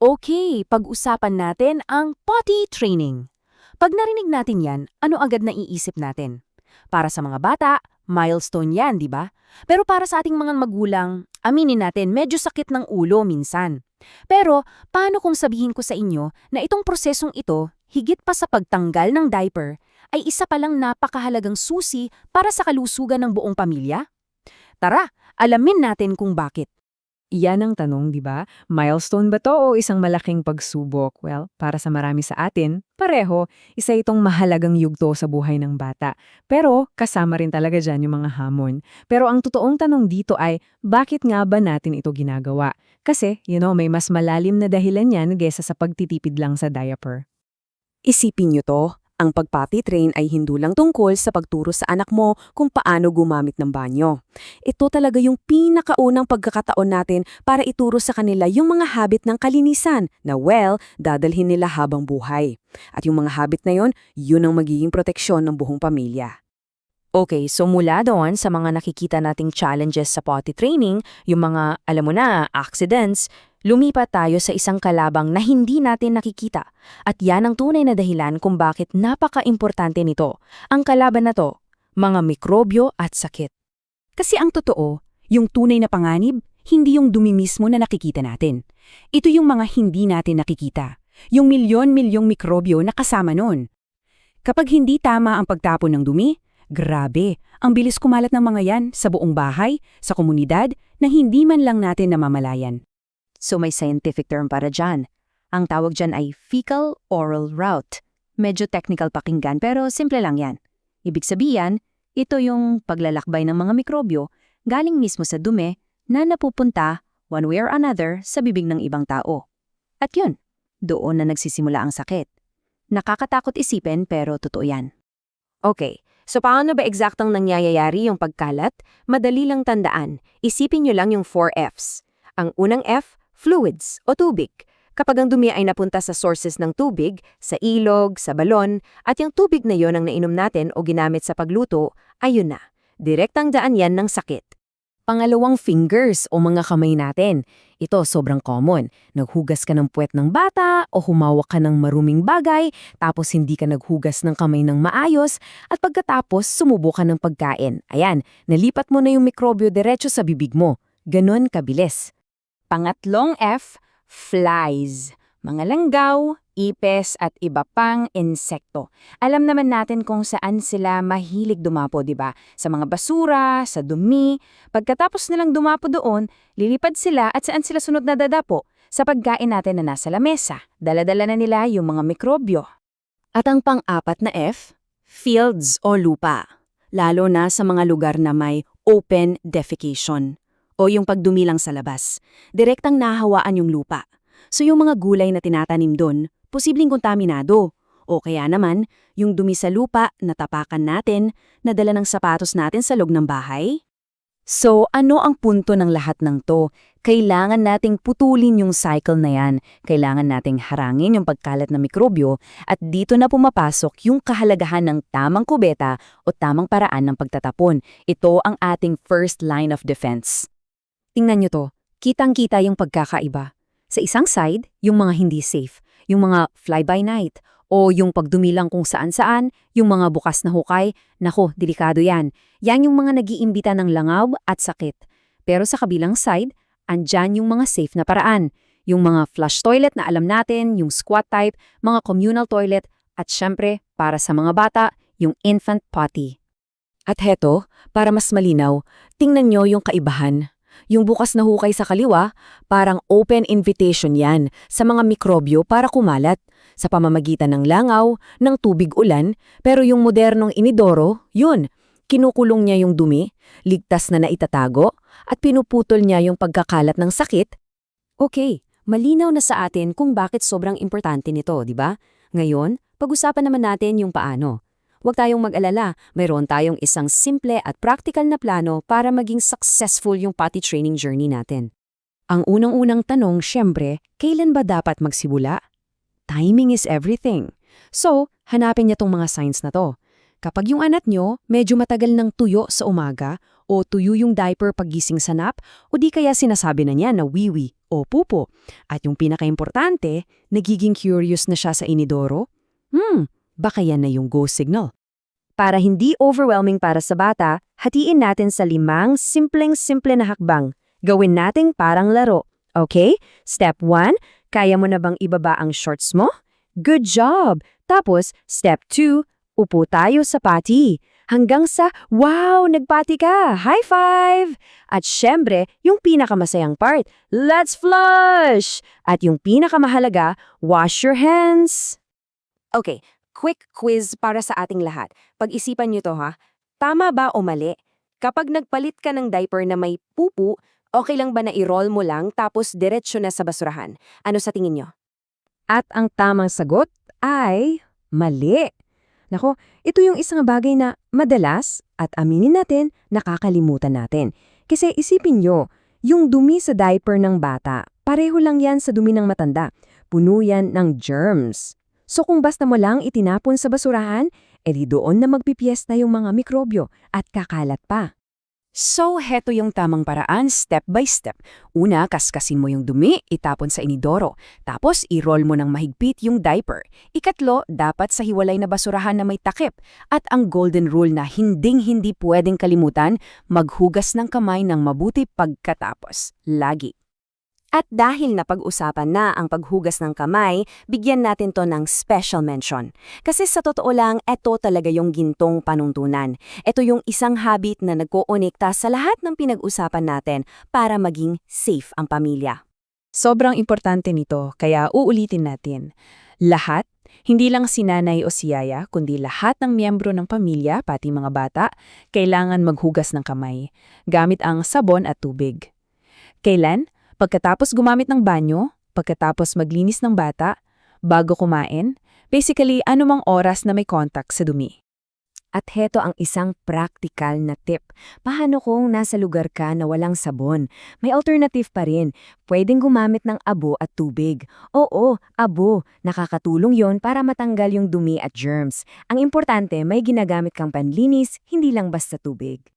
Okay, pag-usapan natin ang potty training. Pag narinig natin yan, ano agad naiisip natin? Para sa mga bata, milestone yan, di ba? Pero para sa ating mga magulang, aminin natin, medyo sakit ng ulo minsan. Pero paano kung sabihin ko sa inyo na itong prosesong ito, higit pa sa pagtanggal ng diaper, ay isa palang napakahalagang susi para sa kalusugan ng buong pamilya? Tara, alamin natin kung bakit. Iyan ang tanong, di ba? Milestone ba to o isang malaking pagsubok? Well, para sa marami sa atin, pareho, isa itong mahalagang yugto sa buhay ng bata. Pero kasama rin talaga dyan yung mga hamon. Pero ang totoong tanong dito ay, bakit nga ba natin ito ginagawa? Kasi, may mas malalim na dahilan yan kaysa sa pagtitipid lang sa diaper. Isipin niyo to, ang pag-potty train ay hindi lang tungkol sa pagturo sa anak mo kung paano gumamit ng banyo. Ito talaga yung pinakaunang pagkakataon natin para ituro sa kanila yung mga habit ng kalinisan na dadalhin nila habang buhay. At yung mga habit na yun ang magiging proteksyon ng buong pamilya. Okay, so mula doon sa mga nakikita nating challenges sa potty training, yung mga, alam mo na, accidents, lumipat tayo sa isang kalabang na hindi natin nakikita. At yan ang tunay na dahilan kung bakit napaka-importante nito. Ang kalaban na to, mga mikrobyo at sakit. Kasi ang totoo, yung tunay na panganib, hindi yung dumi mismo na nakikita natin. Ito yung mga hindi natin nakikita. Yung milyon-milyong mikrobyo na kasama nun. Kapag hindi tama ang pagtapon ng dumi, grabe, ang bilis kumalat ng mga yan sa buong bahay, sa komunidad, na hindi man lang natin namamalayan. So may scientific term para dyan. Ang tawag dyan ay fecal-oral route. Medyo technical pakinggan pero simple lang yan. Ibig sabihin, ito yung paglalakbay ng mga mikrobyo galing mismo sa dumi na napupunta, one way or another, sa bibig ng ibang tao. At yun, doon na nagsisimula ang sakit. Nakakatakot isipin pero totoo yan. Okay. So paano ba eksaktang nangyayari yung pagkalat? Madali lang tandaan. Isipin nyo lang yung 4 Fs. Ang unang F, fluids o tubig. Kapag ang dumi ay napunta sa sources ng tubig, sa ilog, sa balon, at yung tubig na yon ang nainom natin o ginamit sa pagluto, ayun na. Direktang daan yan ng sakit. Pangalawang fingers o mga kamay natin. Ito sobrang common. Naghugas ka ng puwet ng bata o humawak ka ng maruming bagay tapos hindi ka naghugas ng kamay ng maayos at pagkatapos sumubo ka ng pagkain. Ayan, nalipat mo na yung mikrobyo diretso sa bibig mo. Ganon kabilis. Pangatlong F, flies. Mga langgaw, ipes at iba pang insekto. Alam naman natin kung saan sila mahilig dumapo, di ba? Sa mga basura, sa dumi. Pagkatapos nilang dumapo doon, lilipad sila at saan sila sunod na dadapo? Sa pagkain natin na nasa lamesa. Dala-dala na nila yung mga mikrobyo. At ang pang-apat na F, fields o lupa. Lalo na sa mga lugar na may open defecation o yung pagdumi lang sa labas. Direktang nahawaan yung lupa. So yung mga gulay na tinatanim doon, posibleng kontaminado. O kaya naman, yung dumi sa lupa na tapakan natin, nadala ng sapatos natin sa loob ng bahay. So ano ang punto ng lahat ng to? Kailangan nating putulin yung cycle na yan. Kailangan nating harangin yung pagkalat ng mikrobyo at dito na pumapasok yung kahalagahan ng tamang kubeta o tamang paraan ng pagtatapon. Ito ang ating first line of defense. Tingnan nyo to, kitang-kita yung pagkakaiba. Sa isang side, yung mga hindi safe, yung mga fly-by-night, o yung pagdumilang kung saan-saan, yung mga bukas na hukay, nako, delikado yan. Yan yung mga nag-iimbita ng langaw at sakit. Pero sa kabilang side, andyan yung mga safe na paraan. Yung mga flush toilet na alam natin, yung squat type, mga communal toilet, at syempre, para sa mga bata, yung infant potty. At heto, para mas malinaw, tingnan nyo yung kaibahan. Yung bukas na hukay sa kaliwa, parang open invitation yan sa mga mikrobyo para kumalat sa pamamagitan ng langaw, ng tubig ulan, pero yung modernong inidoro, yun, kinukulong niya yung dumi, ligtas na naitatago, at pinuputol niya yung pagkakalat ng sakit. Okay, malinaw na sa atin kung bakit sobrang importante nito, di ba? Ngayon, pag-usapan naman natin yung paano. Huwag tayong mag-alala, mayroon tayong isang simple at practical na plano para maging successful yung potty training journey natin. Ang unang-unang tanong, syempre, kailan ba dapat magsimula? Timing is everything. So, hanapin niya tong mga signs na to. Kapag yung anak nyo medyo matagal ng tuyo sa umaga o tuyo yung diaper pagising sa nap o di kaya sinasabi na niya na wiwi o pupo at yung pinakaimportante, nagiging curious na siya sa inidoro, baka yan na yung go signal. Para hindi overwhelming para sa bata, hatiin natin sa 5 simpleng-simple na hakbang. Gawin nating parang laro. Okay? Step 1, kaya mo na bang ibaba ang shorts mo? Good job! Tapos, step 2, upo tayo sa pati. Hanggang sa, wow, nagpati ka! High five! At syempre, yung pinakamasayang part, let's flush! At yung pinakamahalaga, wash your hands! Okay, quick quiz para sa ating lahat. Pag-isipan nyo to ha. Tama ba o mali? Kapag nagpalit ka ng diaper na may pupu, okay lang ba na i-roll mo lang tapos diretsyo na sa basurahan? Ano sa tingin nyo? At ang tamang sagot ay mali. Nako, ito yung isang bagay na madalas at aminin natin, nakakalimutan natin. Kasi isipin nyo, yung dumi sa diaper ng bata, pareho lang yan sa dumi ng matanda. Puno yan ng germs. So kung basta mo lang itinapon sa basurahan, edi doon na magpipiesta yung mga mikrobyo at kakalat pa. So, heto yung tamang paraan step by step. Una, kaskasin mo yung dumi, itapon sa inidoro. Tapos, i-roll mo ng mahigpit yung diaper. Ikatlo, dapat sa hiwalay na basurahan na may takip. At ang golden rule na hinding-hindi pwedeng kalimutan, maghugas ng kamay ng mabuti pagkatapos. Lagi. At dahil napag-usapan na ang paghugas ng kamay, bigyan natin to ng special mention. Kasi sa totoo lang, ito talaga yung gintong panuntunan. Ito yung isang habit na nagko-konekta sa lahat ng pinag-usapan natin para maging safe ang pamilya. Sobrang importante nito, kaya uulitin natin. Lahat, hindi lang si nanay o si yaya, kundi lahat ng miyembro ng pamilya, pati mga bata, kailangan maghugas ng kamay, gamit ang sabon at tubig. Kailan? Pagkatapos gumamit ng banyo, pagkatapos maglinis ng bata, bago kumain, basically anumang oras na may contact sa dumi. At heto ang isang practical na tip. Paano kung nasa lugar ka na walang sabon? May alternative pa rin. Pwedeng gumamit ng abo at tubig. Oo, abo. Nakakatulong yon para matanggal yung dumi at germs. Ang importante, may ginagamit kang panlinis, hindi lang basta tubig.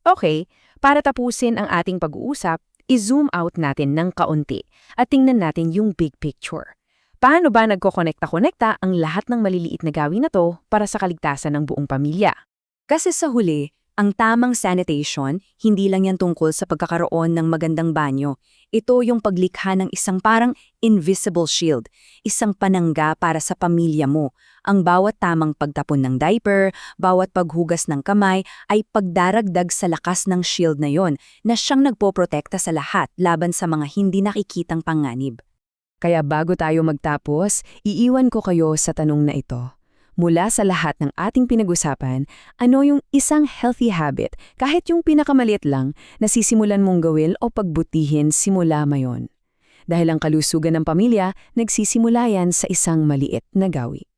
Okay, para tapusin ang ating pag-uusap, i-zoom out natin ng kaunti at tingnan natin yung big picture. Paano ba nagkokonekta-konekta ang lahat ng maliliit na gawin na to para sa kaligtasan ng buong pamilya? Kasi sa huli, ang tamang sanitation, hindi lang yan tungkol sa pagkakaroon ng magandang banyo. Ito yung paglikha ng isang parang invisible shield, isang panangga para sa pamilya mo. Ang bawat tamang pagtapon ng diaper, bawat paghugas ng kamay, ay pagdaragdag sa lakas ng shield na yon na siyang nagpoprotekta sa lahat laban sa mga hindi nakikitang panganib. Kaya bago tayo magtapos, iiwan ko kayo sa tanong na ito. Mula sa lahat ng ating pinag-usapan, ano yung isang healthy habit, kahit yung pinakamaliit lang, na sisimulan mong gawin o pagbutihin simula mayon? Dahil ang kalusugan ng pamilya, nagsisimula yan sa isang maliit na gawi.